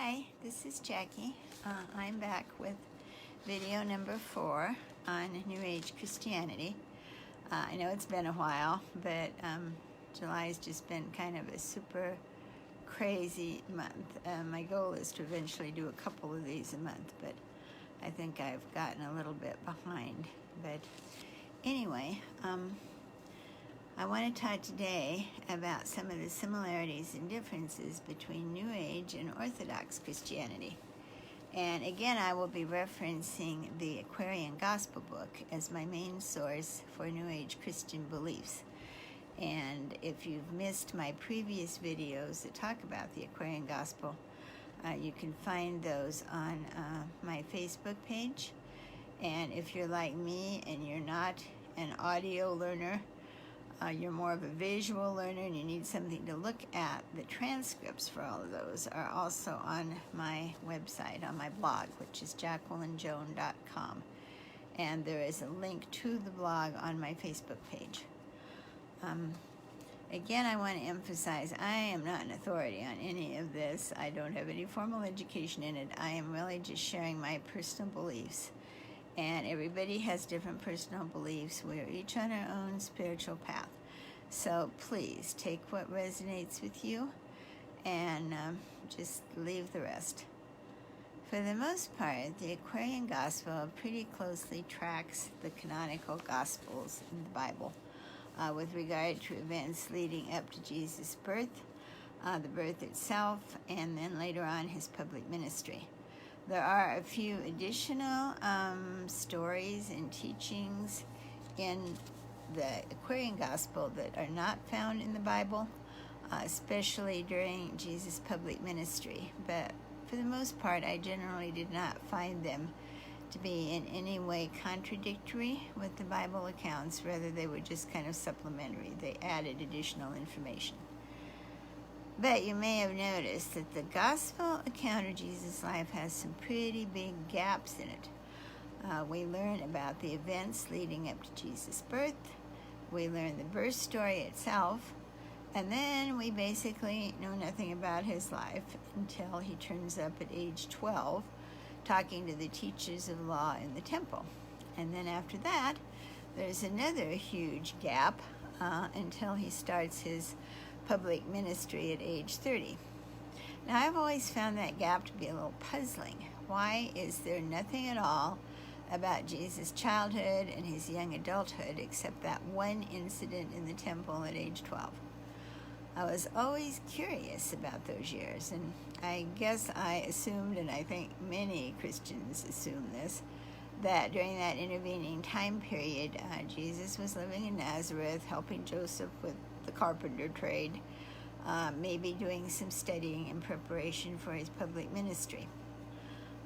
Hi, this is Jackie. I'm back with video number 4 on New Age Christianity. I know it's been a while, but July's just been kind of a super crazy month. My goal is to eventually do a couple of these a month, but I think I've gotten a little bit behind. But anyway, I want to talk today about some of the similarities and differences between New Age and Orthodox Christianity. And again, I will be referencing the Aquarian Gospel book as my main source for New Age Christian beliefs. And if you've missed my previous videos that talk about the Aquarian Gospel, you can find those on my Facebook page. And if you're like me and you're not an audio learner, you're more of a visual learner and you need something to look at, the transcripts for all of those are also on my website, on my blog, which is jacquelinejoan.com. And there is a link to the blog on my Facebook page. Again, I want to emphasize, I am not an authority on any of this. I don't have any formal education in it. I am really just sharing my personal beliefs. And everybody has different personal beliefs. We are each on our own spiritual path. So please take what resonates with you and just leave the rest. For the most part, the Aquarian Gospel pretty closely tracks the canonical Gospels in the Bible with regard to events leading up to Jesus' birth, the birth itself, and then later on his public ministry. There are a few additional stories and teachings in the Aquarian Gospel that are not found in the Bible, especially during Jesus' public ministry. But for the most part, I generally did not find them to be in any way contradictory with the Bible accounts. Rather, they were just kind of supplementary. They added additional information. But you may have noticed that the gospel account of Jesus' life has some pretty big gaps in it. We learn about the events leading up to Jesus' birth. We learn the birth story itself. And then we basically know nothing about his life until he turns up at age 12, talking to the teachers of law in the temple. And then after that, there's another huge gap until he starts his public ministry at age 30. Now, I've always found that gap to be a little puzzling. Why is there nothing at all about Jesus' childhood and his young adulthood except that one incident in the temple at age 12? I was always curious about those years, and I guess I assumed, and I think many Christians assume this, that during that intervening time period, Jesus was living in Nazareth, helping Joseph with the carpenter trade, maybe doing some studying in preparation for his public ministry.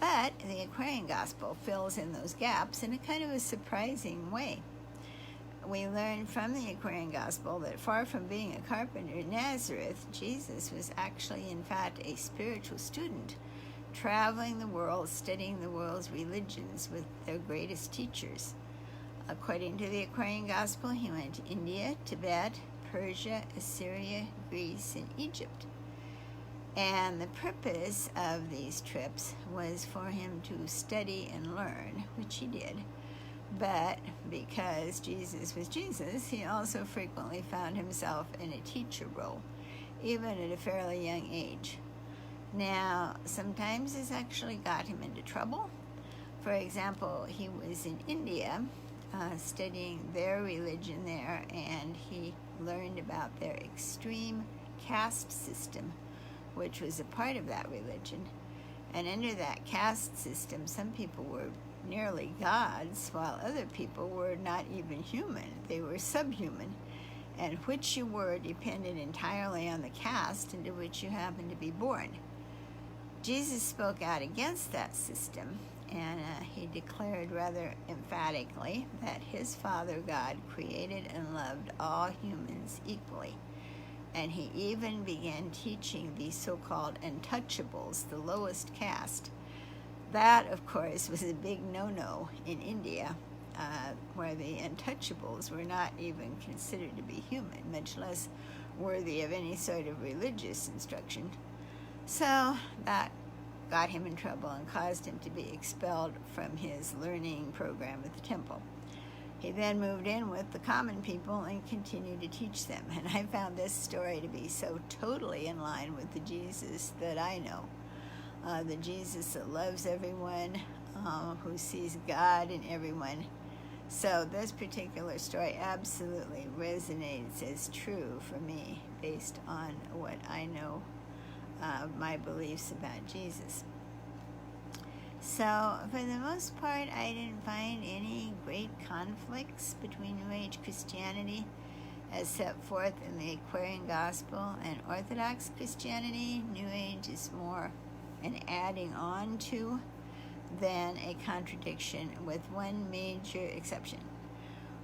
But the Aquarian Gospel fills in those gaps in a kind of a surprising way. We learn from the Aquarian Gospel that far from being a carpenter in Nazareth, Jesus was actually, in fact, a spiritual student, traveling the world, studying the world's religions with their greatest teachers. According to the Aquarian Gospel, he went to India, Tibet, Persia, Assyria, Greece, and Egypt. And the purpose of these trips was for him to study and learn, which he did. But because Jesus was Jesus, he also frequently found himself in a teacher role, even at a fairly young age. Now, sometimes this actually got him into trouble. For example, he was in India studying their religion there, and he learned about their extreme caste system, which was a part of that religion. And under that caste system, some people were nearly gods, while other people were not even human. They were subhuman. And which you were depended entirely on the caste into which you happened to be born. Jesus spoke out against that system, and he declared rather emphatically that his Father God created and loved all humans equally. And he even began teaching the so-called untouchables, the lowest caste. That, of course, was a big no-no in India, where the untouchables were not even considered to be human, much less worthy of any sort of religious instruction. So that got him in trouble and caused him to be expelled from his learning program at the temple. He then moved in with the common people and continued to teach them. And I found this story to be so totally in line with the Jesus that I know. The Jesus that loves everyone, who sees God in everyone. So this particular story absolutely resonates as true for me based on what I know, my beliefs about Jesus. So for the most part, I didn't find any great conflicts between New Age Christianity as set forth in the Aquarian Gospel and Orthodox Christianity. New Age is more an adding on to than a contradiction, with one major exception.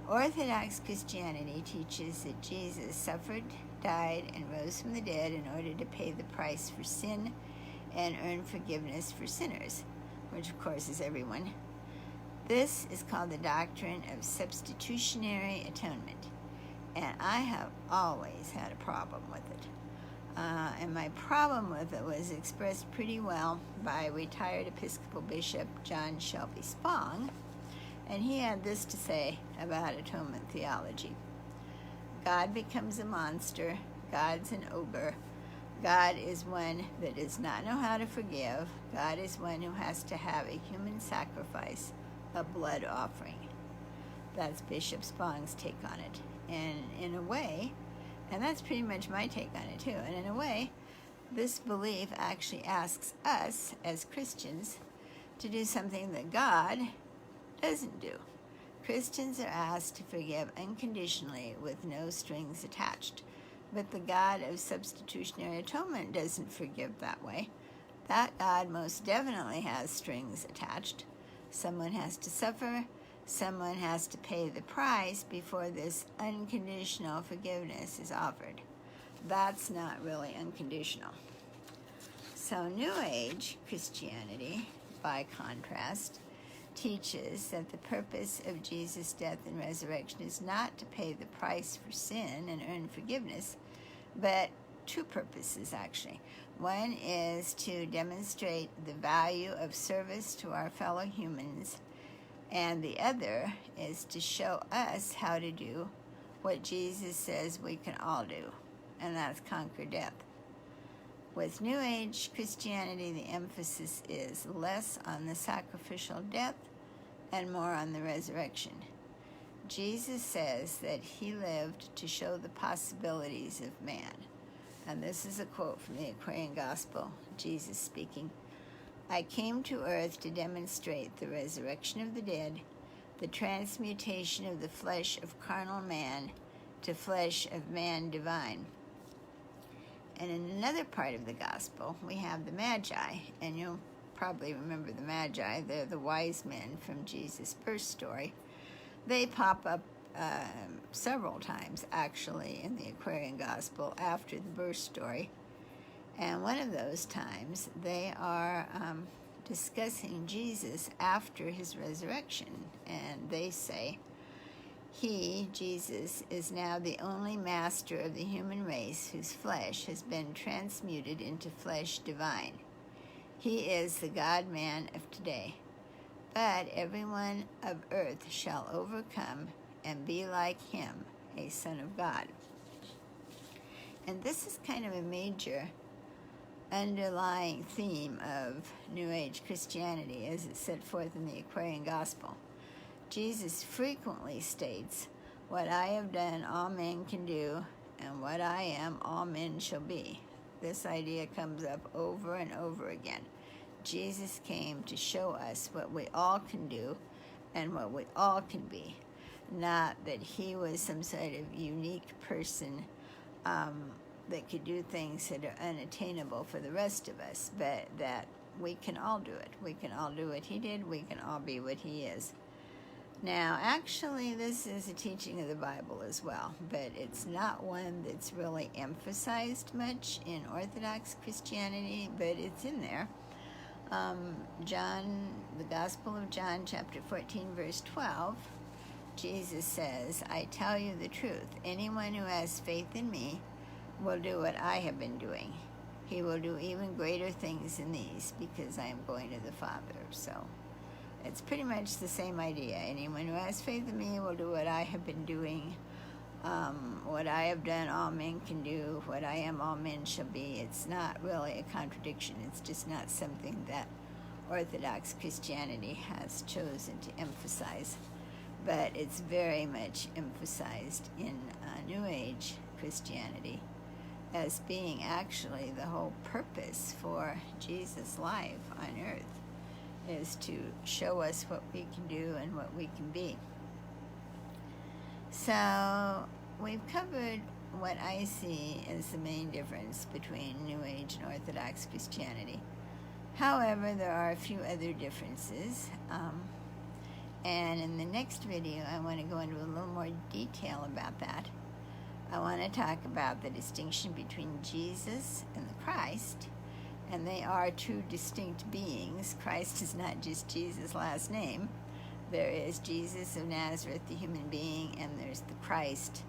Orthodox Christianity teaches that Jesus suffered, died, and rose from the dead in order to pay the price for sin and earn forgiveness for sinners, which of course is everyone. This is called the doctrine of substitutionary atonement, and I have always had a problem with it. And my problem with it was expressed pretty well by retired Episcopal Bishop John Shelby Spong, and he had this to say about atonement theology. God becomes a monster, God's an ogre, God is one that does not know how to forgive, God is one who has to have a human sacrifice, a blood offering. That's Bishop Spong's take on it. And in a way, and that's pretty much my take on it too, and in a way, this belief actually asks us as Christians to do something that God doesn't do. Christians are asked to forgive unconditionally with no strings attached. But the God of substitutionary atonement doesn't forgive that way. That God most definitely has strings attached. Someone has to suffer. Someone has to pay the price before this unconditional forgiveness is offered. That's not really unconditional. So New Age Christianity, by contrast, teaches that the purpose of Jesus' death and resurrection is not to pay the price for sin and earn forgiveness, but two purposes actually. One is to demonstrate the value of service to our fellow humans, and the other is to show us how to do what Jesus says we can all do, and that's conquer death. With New Age Christianity, the emphasis is less on the sacrificial death and more on the resurrection. Jesus says that he lived to show the possibilities of man. And this is a quote from the Aquarian Gospel, Jesus speaking. I came to earth to demonstrate the resurrection of the dead, the transmutation of the flesh of carnal man to flesh of man divine. And in another part of the Gospel, we have the Magi, and you'll probably remember the Magi. They're the wise men from Jesus' birth story. They pop up several times, actually, in the Aquarian Gospel after the birth story. And one of those times, they are discussing Jesus after his resurrection. And they say, he, Jesus, is now the only master of the human race whose flesh has been transmuted into flesh divine. He is the God-man of today. But everyone of earth shall overcome and be like him, a son of God. And this is kind of a major underlying theme of New Age Christianity as it's set forth in the Aquarian Gospel. Jesus frequently states, what I have done all men can do, and what I am all men shall be. This idea comes up over and over again. Jesus came to show us what we all can do and what we all can be. Not that he was some sort of unique person that could do things that are unattainable for the rest of us, but that we can all do it. We can all do what he did. We can all be what he is. Now, actually, this is a teaching of the Bible as well, but it's not one that's really emphasized much in Orthodox Christianity, but it's in there. The Gospel of John, chapter 14, verse 12, Jesus says, I tell you the truth, anyone who has faith in me will do what I have been doing. he will do even greater things than these, because I am going to the Father. So it's pretty much the same idea. Anyone who has faith in me will do what I have been doing. What I have done, all men can do. What I am, all men shall be. It's not really a contradiction. It's just not something that Orthodox Christianity has chosen to emphasize. But it's very much emphasized in New Age Christianity as being actually the whole purpose for Jesus' life on earth, is to show us what we can do and what we can be. So we've covered what I see as the main difference between New Age and Orthodox Christianity. However, there are a few other differences, and in the next video I want to go into a little more detail about that. I want to talk about the distinction between Jesus and the Christ, and they are two distinct beings. Christ is not just Jesus' last name. There is Jesus of Nazareth, the human being, and there's the Christ,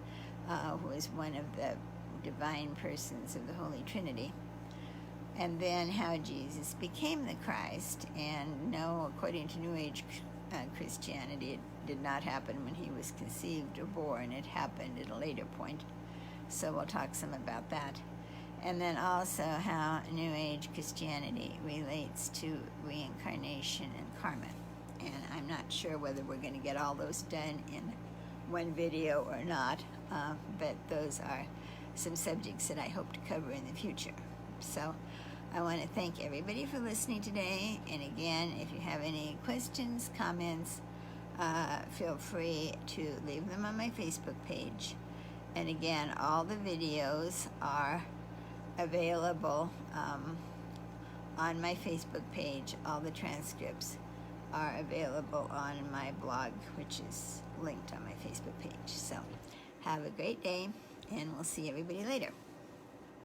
who is one of the divine persons of the Holy Trinity. And then how Jesus became the Christ. And no, according to New Age Christianity, it did not happen when he was conceived or born. It happened at a later point. So we'll talk some about that. And then also how New Age Christianity relates to reincarnation and karma. And I'm not sure whether we're going to get all those done in one video or not, but those are some subjects that I hope to cover in the future. So I want to thank everybody for listening today. And again, if you have any questions, comments, feel free to leave them on my Facebook page. And again, all the videos are available on my Facebook page. All the transcripts are available on my blog, which is linked on my Facebook page. So have a great day, and we'll see everybody later.